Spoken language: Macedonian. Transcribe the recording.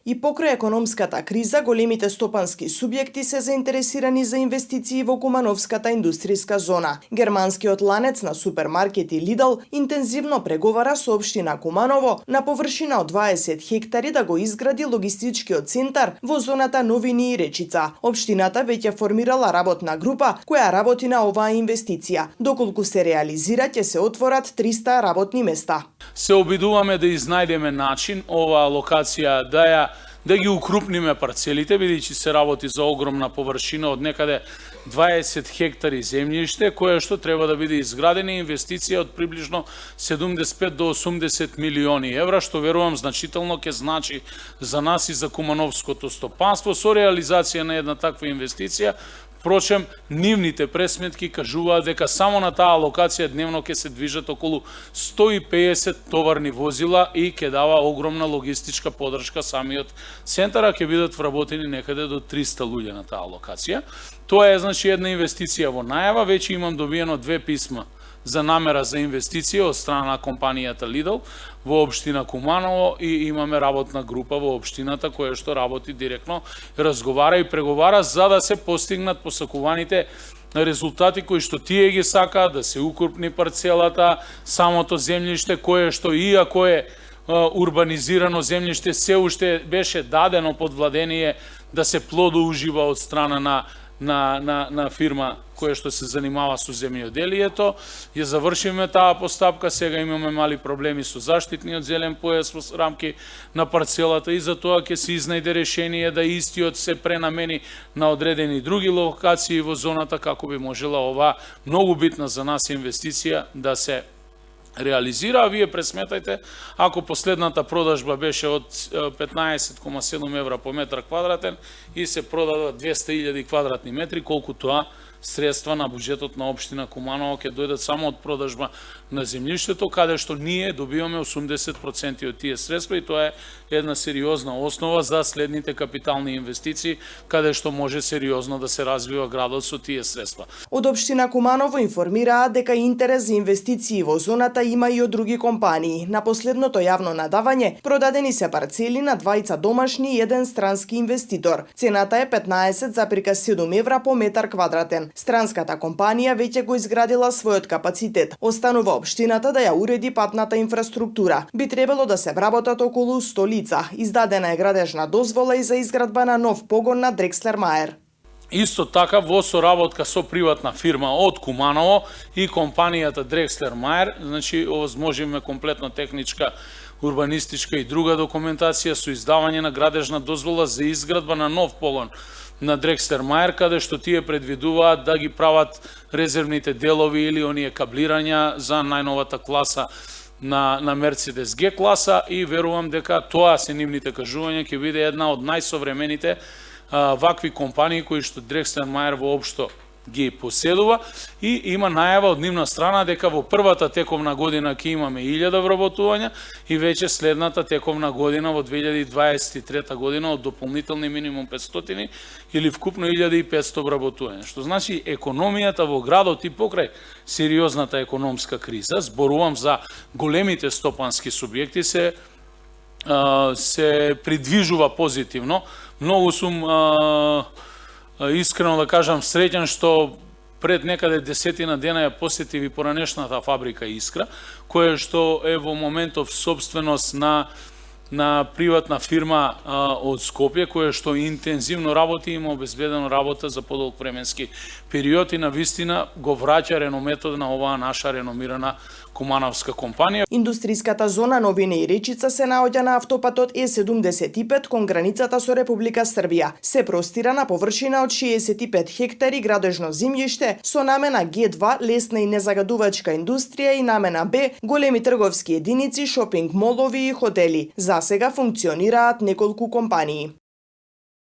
И покрај економската криза, големите стопански субјекти се заинтересирани за инвестиции во кумановската индустријска зона. Германскиот ланец на супермаркети Lidl интензивно преговара со општина Куманово на површина од 20 хектари да го изгради логистичкиот центар во зоната Новини и Речица. Општината веќе формирала работна група која работи на оваа инвестиција. Доколку се реализира, ќе се отворат 300 работни места. Се обидуваме да изнајдеме начин оваа локација да ги укрупниме парцелите, бидејќи се работи за огромна површина од некаде 20 хектари земјиште, кое што треба да биде изградена, инвестиција од приближно 75 до 80 милиони евра, што верувам значително ќе значи за нас и за кумановското стопанство со реализација на една таква инвестиција. Впрочем, нивните пресметки кажуваат дека само на таа локација дневно ќе се движат околу 150 товарни возила и ќе дава огромна логистичка подршка самиот центар, а ќе бидат вработени некаде до 300 луѓе на таа локација. Тоа е значи една инвестиција во најава, веќе имам добиено 2 писма за намера за инвестиција од страна на компанијата Lidl во општина Куманово и имаме работна група во општината која што работи директно, разговара и преговара за да се постигнат посакуваните резултати кои што тие ги сакаат, да се укрупни парцелата, самото земјиште кое што иако е урбанизирано земјиште се уште беше дадено под владение да се плодоужива од страна на фирма која што се занимава со земјоделието. Ја завршиме таа постапка, сега имаме мали проблеми со заштитниот зелен појас во рамки на парцелата и за тоа ќе се изнајде решение да истиот се пренамени на одредени други локации во зоната како би можела оваа многу битна за нас инвестиција да се реализира, а вие пресметајте, ако последната продажба беше од 15,7 евра по метар квадратен и се продава 200.000 квадратни метри, колку тоа средства на буџетот на општина Куманово ќе дојдат само од продажба на земјиштето, каде што ние добиваме 80% од тие средства и тоа е една сериозна основа за следните капитални инвестиции, каде што може сериозно да се развива градот со тие средства. Од општина Куманово информираат дека интерес за инвестиции во зоната има и од други компании. На последното јавно надавање продадени се парцели на двајца домашни и еден странски инвеститор. Цената е 15,7 евра по метар квадратен. Странската компанија веќе го изградила својот капацитет. Останува општината да ја уреди патната инфраструктура. Би требало да се вработат околу 100 лица. Издадена е градежна дозвола и за изградба на нов погон на Дрекслер Мајер. Исто така во соработка со приватна фирма од Куманово и компанијата Дрекслер Мајер, значи овозможиме комплетно техничка, урбанистичка и друга документација со издавање на градежна дозвола за изградба на нов погон на Дрекслер Мајер, каде што тие предвидуваат да ги прават резервните делови или оние каблирања за најновата класа на Мерцедес Г класа и верувам дека тоа се нивните кажувања ќе биде една од најсовремените вакви компании кои што Дрекслер Мајер воопшто ги поседува и има најава од нивна страна дека во првата тековна година ќе имаме 1000 вработувања и веќе следната тековна година во 2023 година од дополнителни минимум 500 или вкупно 1500 вработувања. Што значи економијата во градот и покрај сериозната економска криза, зборувам за големите стопански субјекти, се придвижува позитивно. Многу сум искрено да кажам среќен што пред некаде 10 дена ја посетив и поранешната фабрика Искра, која што е во моментов собственост на приватна фирма од Скопје, која што интензивно работи и има обезбедено работа за подолг временски период и на вистина го враќа реномето на оваа наша реномирана кумановска компанија. Индустријската зона Новини и Речица се наоѓа на автопатот Е75 кон границата со Република Србија. Се простира на површина од 65 хектари градежно земјиште со намена Г2 лесна и незагадувачка индустрија и намена Б големи трговски единици, шопинг молови и хотели. За сега функционираат неколку компании.